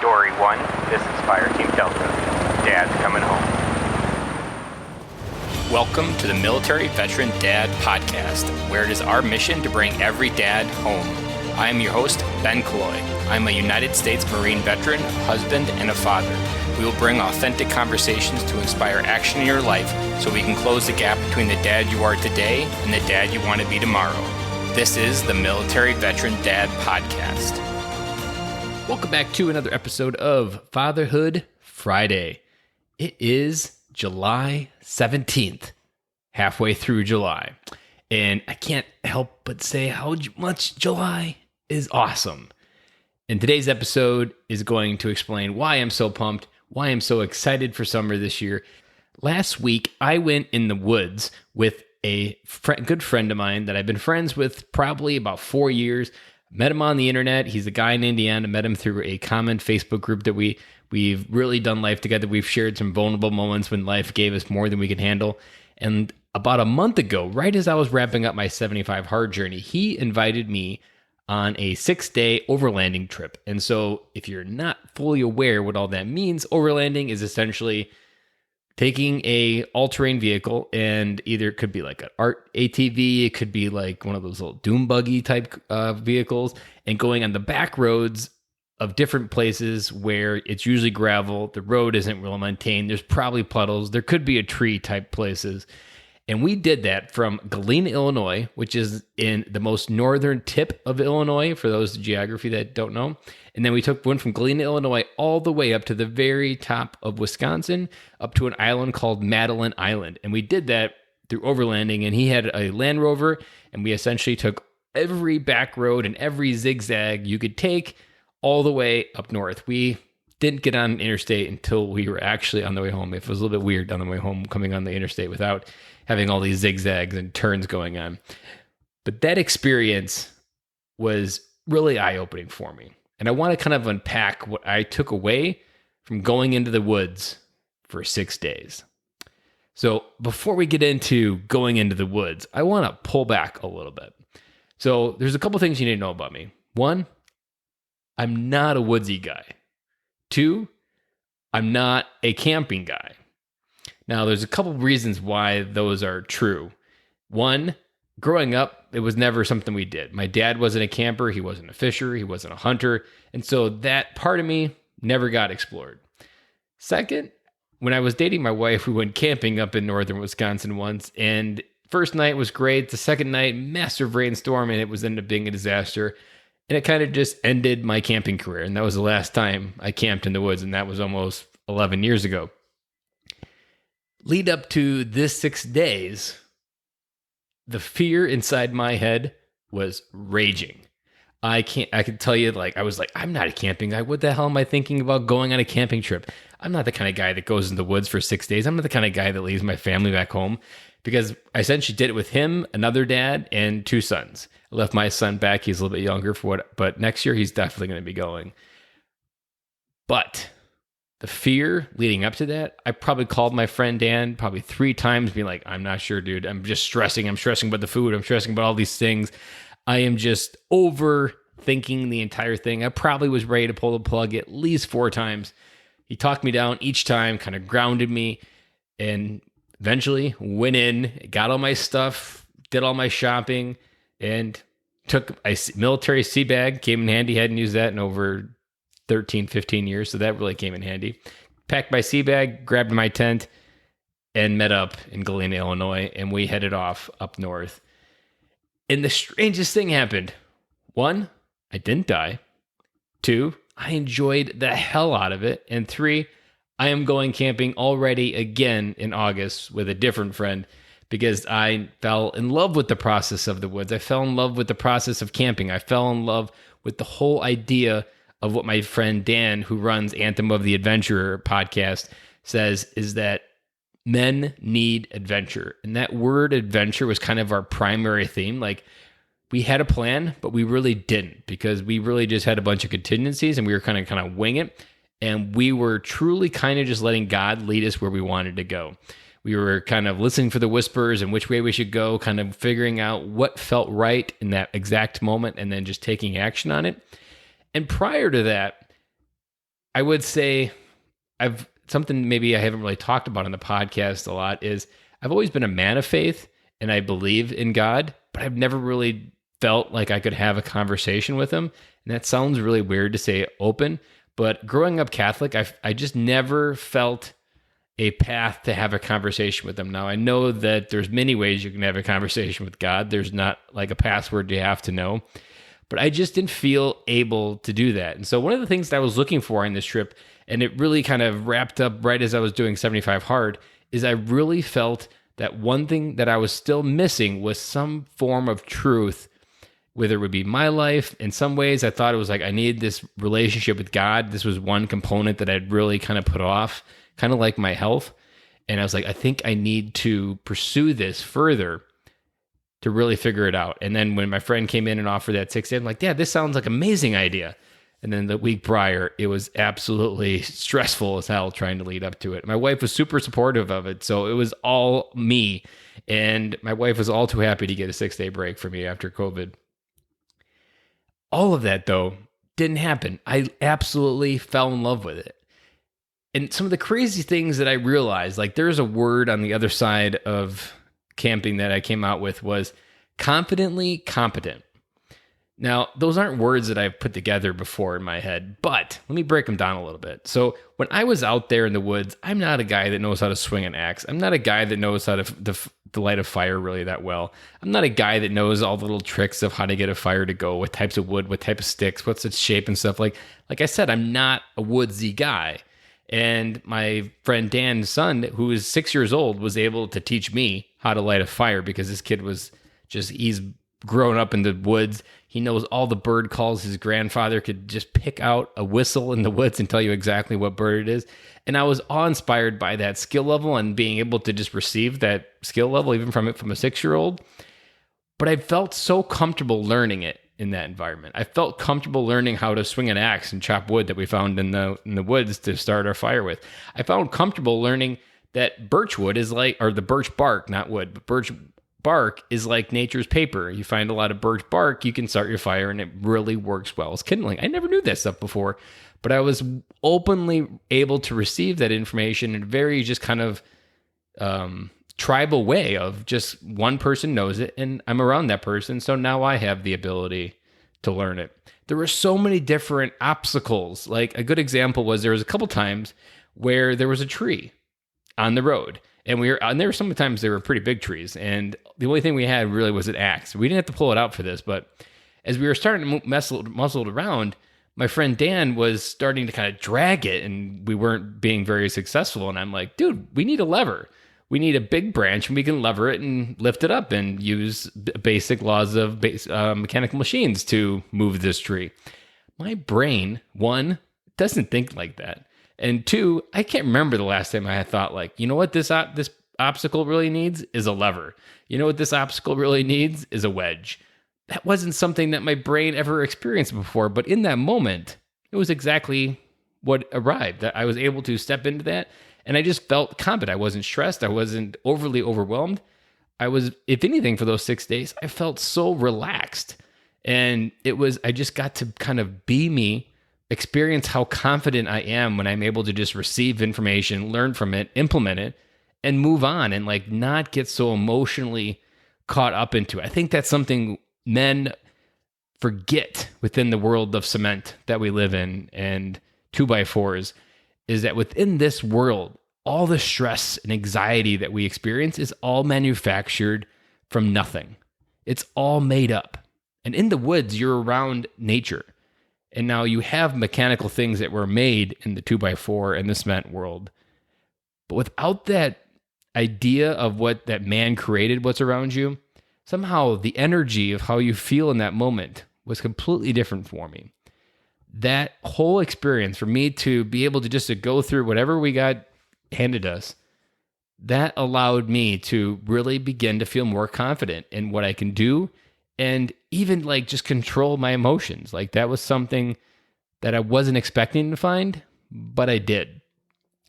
Dory 1, this is Fire Team Delta. Dad's coming home. Welcome to the Military Veteran Dad Podcast, where it is our mission to bring every dad home. I am your host, Ben Killoy. I'm a United States Marine veteran, husband, and a father. We will bring authentic conversations to inspire action in your life so we can close the gap between the dad you are today and the dad you want to be tomorrow. This is the Military Veteran Dad Podcast. Welcome back to another episode of Fatherhood Friday. It is July 17th, halfway through July. And I can't help but say how much July is awesome. And today's episode is going to explain why I'm so pumped, why I'm so excited for summer this year. Last week, I went in the woods with a good friend of mine that I've been friends with probably about 4 years. Met him on the internet. He's a guy in Indiana. Met him through a common Facebook group that we've really done life together. We've shared some vulnerable moments when life gave us more than we could handle. And about a month ago, right as I was wrapping up my 75 hard journey, he invited me on a 6-day overlanding trip. And so if you're not fully aware what all that means, overlanding is essentially taking a all-terrain vehicle, and either it could be like an art ATV, it could be like one of those little dune buggy type vehicles, and going on the back roads of different places where it's usually gravel, the road isn't well maintained, there's probably puddles, there could be a tree type places. And we did that from Galena, Illinois, which is in the most northern tip of Illinois, for those geography that don't know. And then we went from Galena, Illinois, all the way up to the very top of Wisconsin, up to an island called Madeline Island. And we did that through overlanding. And he had a Land Rover, and we essentially took every back road and every zigzag you could take all the way up north. We didn't get on an interstate until we were actually on the way home. It was a little bit weird on the way home coming on the interstate without having all these zigzags and turns going on. But that experience was really eye-opening for me. And I want to kind of unpack what I took away from going into the woods for 6 days. So before we get into going into the woods, I want to pull back a little bit. So there's a couple things you need to know about me. One, I'm not a woodsy guy. Two, I'm not a camping guy. Now, there's a couple reasons why those are true. One, growing up, it was never something we did. My dad wasn't a camper. He wasn't a fisher. He wasn't a hunter. And so that part of me never got explored. Second, when I was dating my wife, we went camping up in northern Wisconsin once. And first night was great. The second night, massive rainstorm, and it was ended up being a disaster. And it kind of just ended my camping career. And that was the last time I camped in the woods. And that was almost 11 years ago. Lead up to this 6 days, the fear inside my head was raging. I could tell you, I was like, I'm not a camping guy. What the hell am I thinking about going on a camping trip? I'm not the kind of guy that goes in the woods for 6 days. I'm not the kind of guy that leaves my family back home, because I essentially did it with him, another dad, and 2 sons. I left my son back. He's a little bit younger but next year he's definitely going to be going. But the fear leading up to that, I probably called my friend Dan probably 3 times being like, I'm not sure, dude. I'm just stressing. I'm stressing about the food. I'm stressing about all these things. I am just overthinking the entire thing. I probably was ready to pull the plug at least 4 times. He talked me down each time, kind of grounded me, and eventually went in, got all my stuff, did all my shopping, and took a military sea bag. Came in handy. Hadn't used that in over 13, 15 years, so that really came in handy. Packed my sea bag, grabbed my tent, and met up in Galena, Illinois, and we headed off up north. And the strangest thing happened. 1, I didn't die. 2, I enjoyed the hell out of it. And 3, I am going camping already again in August with a different friend, because I fell in love with the process of the woods. I fell in love with the process of camping. I fell in love with the whole idea of what my friend Dan, who runs Anthem of the Adventurer podcast, says, is that men need adventure. And that word adventure was kind of our primary theme. Like, we had a plan, but we really didn't, because we really just had a bunch of contingencies and we were kind of wing it. And we were truly kind of just letting God lead us where we wanted to go. We were kind of listening for the whispers and which way we should go, kind of figuring out what felt right in that exact moment and then just taking action on it. And prior to that, I would say something maybe I haven't really talked about on the podcast a lot is I've always been a man of faith and I believe in God, but I've never really felt like I could have a conversation with him. And that sounds really weird to say open, but growing up Catholic, I just never felt a path to have a conversation with him. Now, I know that there's many ways you can have a conversation with God. There's not like a password you have to know, but I just didn't feel able to do that. And so one of the things that I was looking for in this trip, and it really kind of wrapped up right as I was doing 75 Hard, is I really felt that one thing that I was still missing was some form of truth, whether it would be my life. In some ways, I thought it was like I needed this relationship with God. This was one component that I'd really kind of put off, kind of like my health. And I was like, I think I need to pursue this further to really figure it out. And then when my friend came in and offered that 6 day, I'm like, yeah, this sounds like an amazing idea. And then the week prior, it was absolutely stressful as hell trying to lead up to it. My wife was super supportive of it. So it was all me. And my wife was all too happy to get a 6 day break for me after COVID. All of that, though, didn't happen. I absolutely fell in love with it. And some of the crazy things that I realized, like there's a word on the other side of camping that I came out with was confidently competent. Now, those aren't words that I've put together before in my head, but let me break them down a little bit. So when I was out there in the woods, I'm not a guy that knows how to swing an axe. I'm not a guy that knows how to light a fire really that well. I'm not a guy that knows all the little tricks of how to get a fire to go, what types of wood, what type of sticks, what's its shape and stuff. Like I said, I'm not a woodsy guy. And my friend Dan's son, who is 6 years old, was able to teach me how to light a fire because this kid he's grown up in the woods. He knows all the bird calls. His grandfather could just pick out a whistle in the woods and tell you exactly what bird it is. And I was awe-inspired by that skill level and being able to just receive that skill level, even from a 6-year-old. But I felt so comfortable learning it in that environment. I felt comfortable learning how to swing an axe and chop wood that we found in the woods to start our fire with. I found comfortable learning that birch wood is like, or the birch bark, not wood, but birch bark is like nature's paper. You find a lot of birch bark, you can start your fire, and it really works well as kindling. I never knew that stuff before, but I was openly able to receive that information in a very just kind of tribal way of just one person knows it, and I'm around that person, so now I have the ability to learn it. There were so many different obstacles. Like a good example was there was a couple times where there was a tree on the road. And there were sometimes they were pretty big trees, and the only thing we had really was an axe. We didn't have to pull it out for this, but as we were starting to muscle it around, my friend Dan was starting to kind of drag it, and we weren't being very successful. And I'm like, dude, we need a lever. We need a big branch, and we can lever it and lift it up and use basic laws of mechanical machines to move this tree. My brain, one, doesn't think like that. And two, I can't remember the last time I had thought like, you know what this obstacle really needs is a lever. You know what this obstacle really needs is a wedge. That wasn't something that my brain ever experienced before, but in that moment, it was exactly what arrived. That I was able to step into that, and I just felt confident. I wasn't stressed. I wasn't overly overwhelmed. I was, if anything, for those 6 days, I felt so relaxed. And I just got to kind of be me, experience how confident I am when I'm able to just receive information, learn from it, implement it, and move on and like not get so emotionally caught up into it. I think that's something men forget within the world of cement that we live in and 2x4s, is that within this world, all the stress and anxiety that we experience is all manufactured from nothing. It's all made up. And in the woods, you're around nature. And now you have mechanical things that were made in the 2x4 and the cement world. But without that idea of what that man created, what's around you, somehow the energy of how you feel in that moment was completely different for me. That whole experience, for me to be able to just to go through whatever we got handed us, that allowed me to really begin to feel more confident in what I can do, and even like just control my emotions. Like that was something that I wasn't expecting to find, but I did.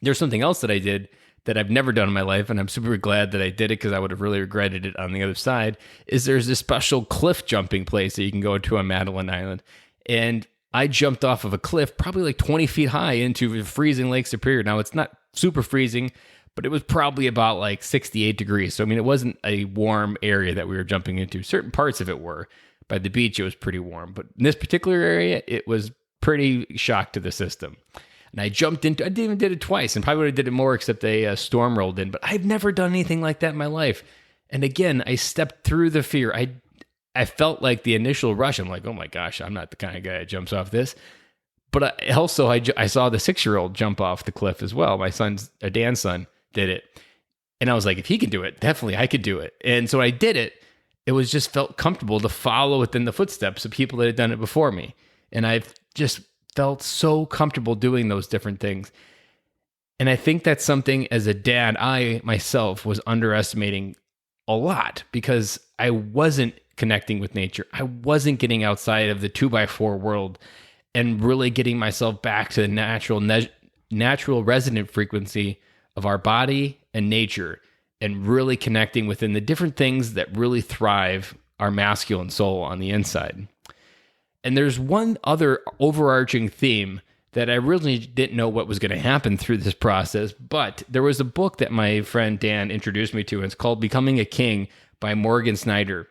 There's something else that I did that I've never done in my life, and I'm super glad that I did it because I would have really regretted it on the other side, is there's this special cliff jumping place that you can go to on Madeline Island. And I jumped off of a cliff probably like 20 feet high into freezing Lake Superior. Now, it's not super freezing, but it was probably about like 68 degrees. So, I mean, it wasn't a warm area that we were jumping into. Certain parts of it were. By the beach, it was pretty warm. But in this particular area, it was pretty shock to the system. And I even did it twice, and probably would have did it more except a storm rolled in. But I've never done anything like that in my life. And again, I stepped through the fear. I felt like the initial rush. I'm like, oh my gosh, I'm not the kind of guy that jumps off this. But I saw the 6-year-old jump off the cliff as well. My Dan's son did it. And I was like, if he can do it, definitely I could do it. And so I did it. It was just felt comfortable to follow within the footsteps of people that had done it before me. And I've just felt so comfortable doing those different things. And I think that's something as a dad, I myself was underestimating a lot because I wasn't connecting with nature. I wasn't getting outside of the 2x4 world and really getting myself back to the natural resonant frequency of our body and nature, and really connecting within the different things that really thrive our masculine soul on the inside. And there's one other overarching theme that I really didn't know what was going to happen through this process, but there was a book that my friend Dan introduced me to, and it's called Becoming a King by Morgan Snyder.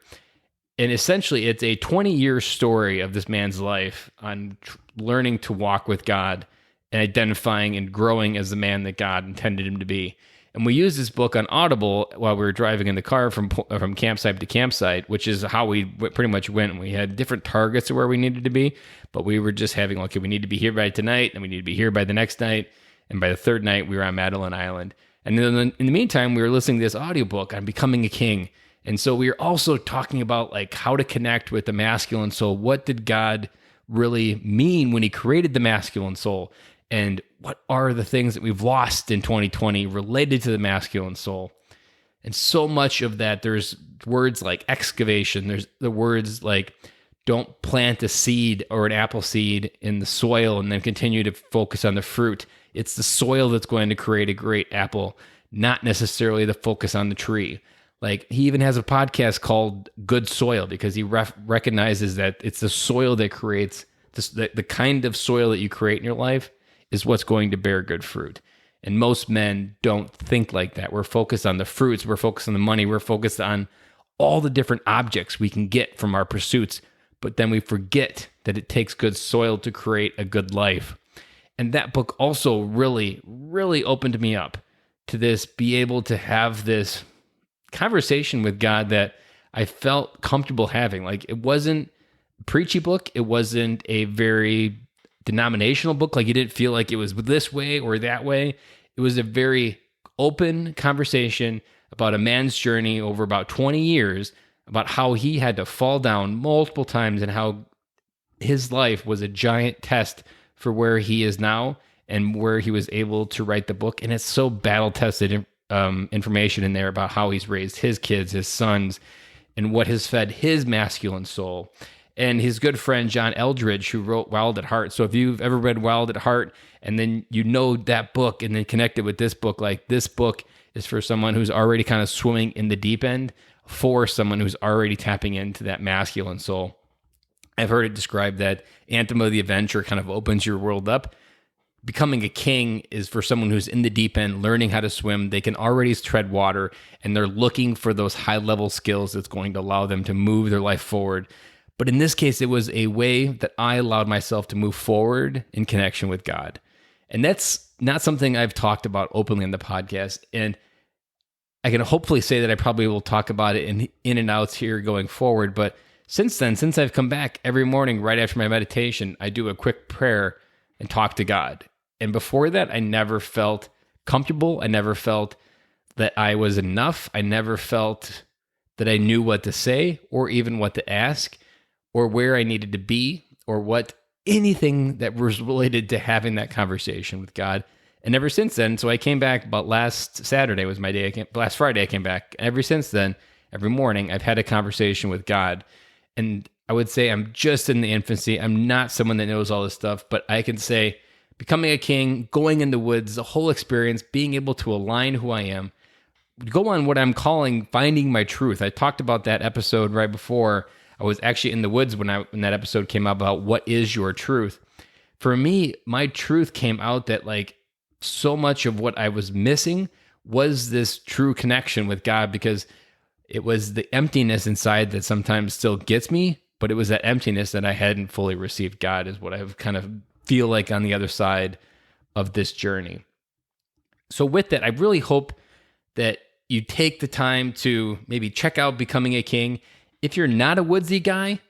And essentially, it's a 20-year story of this man's life on learning to walk with God and identifying and growing as the man that God intended him to be. And we used this book on Audible while we were driving in the car from campsite to campsite, which is how we pretty much went. We had different targets of where we needed to be, but we were just having, okay, we need to be here by tonight, and we need to be here by the next night. And by the third night, we were on Madeline Island. And then in the meantime, we were listening to this audiobook on becoming a king. And so we were also talking about like how to connect with the masculine soul. What did God really mean when he created the masculine soul? And what are the things that we've lost in 2020 related to the masculine soul? And so much of that, there's words like excavation. There's the words like don't plant a seed or an apple seed in the soil and then continue to focus on the fruit. It's the soil that's going to create a great apple, not necessarily the focus on the tree. Like he even has a podcast called Good Soil because he recognizes that it's the soil that creates the kind of soil that you create in your life is what's going to bear good fruit. And most men don't think like that. We're focused on the fruits. We're focused on the money. We're focused on all the different objects we can get from our pursuits. But then we forget that it takes good soil to create a good life. And that book also really, really opened me up to this, be able to have this conversation with God that I felt comfortable having. Like it wasn't a preachy book. It wasn't a very denominational book. Like you didn't feel like it was this way or that way. It was a very open conversation about a man's journey over about 20 years, about how he had to fall down multiple times and how his life was a giant test for where he is now and where he was able to write the book. And it's so battle-tested information in there about how he's raised his kids, his sons, and what has fed his masculine soul. And his good friend, John Eldridge, who wrote Wild at Heart. So if you've ever read Wild at Heart and then you know that book and then connect it with this book, like this book is for someone who's already kind of swimming in the deep end, for someone who's already tapping into that masculine soul. I've heard it described that Anthem of the Adventure kind of opens your world up. Becoming a king is for someone who's in the deep end, learning how to swim. They can already tread water, and they're looking for those high-level skills that's going to allow them to move their life forward. But in this case, it was a way that I allowed myself to move forward in connection with God. And that's not something I've talked about openly on the podcast. And I can hopefully say that I probably will talk about it in and outs here going forward. But since then, since I've come back every morning right after my meditation, I do a quick prayer and talk to God. And before that, I never felt comfortable. I never felt that I was enough. I never felt that I knew what to say or even what to ask, or where I needed to be, or anything that was related to having that conversation with God. And ever since then, so I came back about last Saturday was my day. Last Friday I came back. Ever since then, every morning I've had a conversation with God. And I would say I'm just in the infancy. I'm not someone that knows all this stuff, but I can say becoming a king, going in the woods, the whole experience, being able to align who I am, go on what I'm calling finding my truth. I talked about that episode right before I was actually in the woods when that episode came out about what is your truth. For me, my truth came out that like so much of what I was missing was this true connection with God, because it was the emptiness inside that sometimes still gets me, but it was that emptiness that I hadn't fully received God is what I kind of feel like on the other side of this journey. So with that, I really hope that you take the time to maybe check out Becoming a King. If you're not a woodsy guy,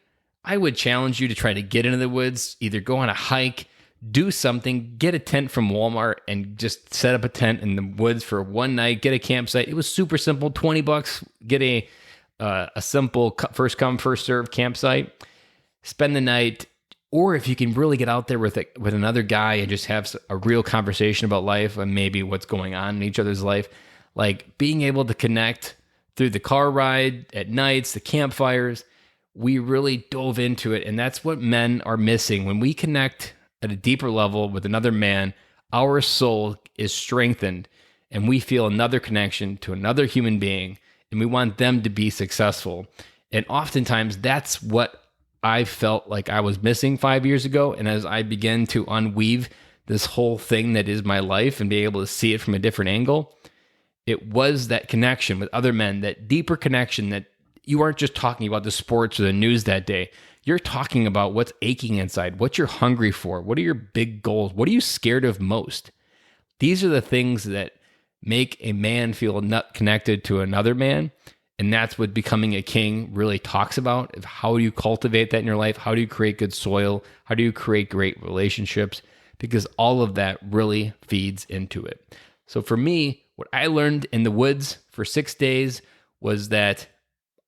I would challenge you to try to get into the woods, either go on a hike, do something, get a tent from Walmart and just set up a tent in the woods for one night, get a campsite. It was super simple, $20, get a simple first come, first serve campsite, spend the night. Or if you can really get out there with another guy and just have a real conversation about life and maybe what's going on in each other's life, like being able to connect through the car ride, at nights, the campfires, we really dove into it. And that's what men are missing. When we connect at a deeper level with another man, our soul is strengthened and we feel another connection to another human being, and we want them to be successful. And oftentimes that's what I felt like I was missing 5 years ago. And as I began to unweave this whole thing that is my life and be able to see it from a different angle, it was that connection with other men, that deeper connection that you aren't just talking about the sports or the news that day. You're talking about what's aching inside, what you're hungry for, what are your big goals, what are you scared of most? These are the things that make a man feel not connected to another man. And that's what Becoming a King really talks about. How do you cultivate that in your life? How do you create good soil? How do you create great relationships? Because all of that really feeds into it. So for me, what I learned in the woods for 6 days was that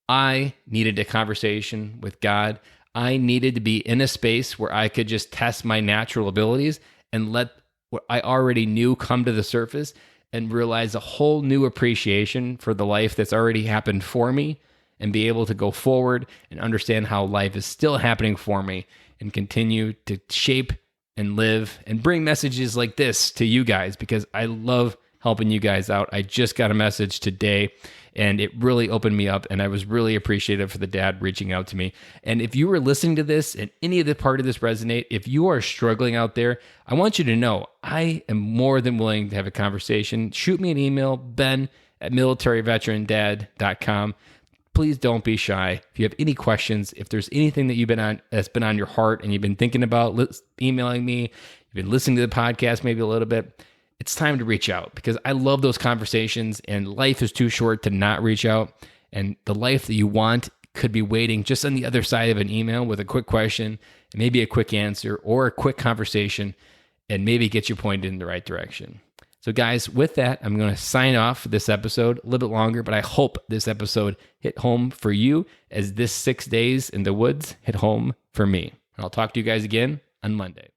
I needed a conversation with God. I needed to be in a space where I could just test my natural abilities and let what I already knew come to the surface and realize a whole new appreciation for the life that's already happened for me, and be able to go forward and understand how life is still happening for me and continue to shape and live and bring messages like this to you guys, because I love helping you guys out. I just got a message today and it really opened me up, and I was really appreciative for the dad reaching out to me. And if you were listening to this and any of the part of this resonate, if you are struggling out there, I want you to know I am more than willing to have a conversation. Shoot me an email, ben@militaryveterandad.com. Please don't be shy. If you have any questions, if there's anything that that's been on your heart and you've been thinking about emailing me, you've been listening to the podcast maybe a little bit, it's time to reach out, because I love those conversations, and life is too short to not reach out. And the life that you want could be waiting just on the other side of an email with a quick question, and maybe a quick answer or a quick conversation, and maybe get you pointed in the right direction. So guys, with that, I'm going to sign off for this episode, a little bit longer, but I hope this episode hit home for you as this 6 days in the woods hit home for me. And I'll talk to you guys again on Monday.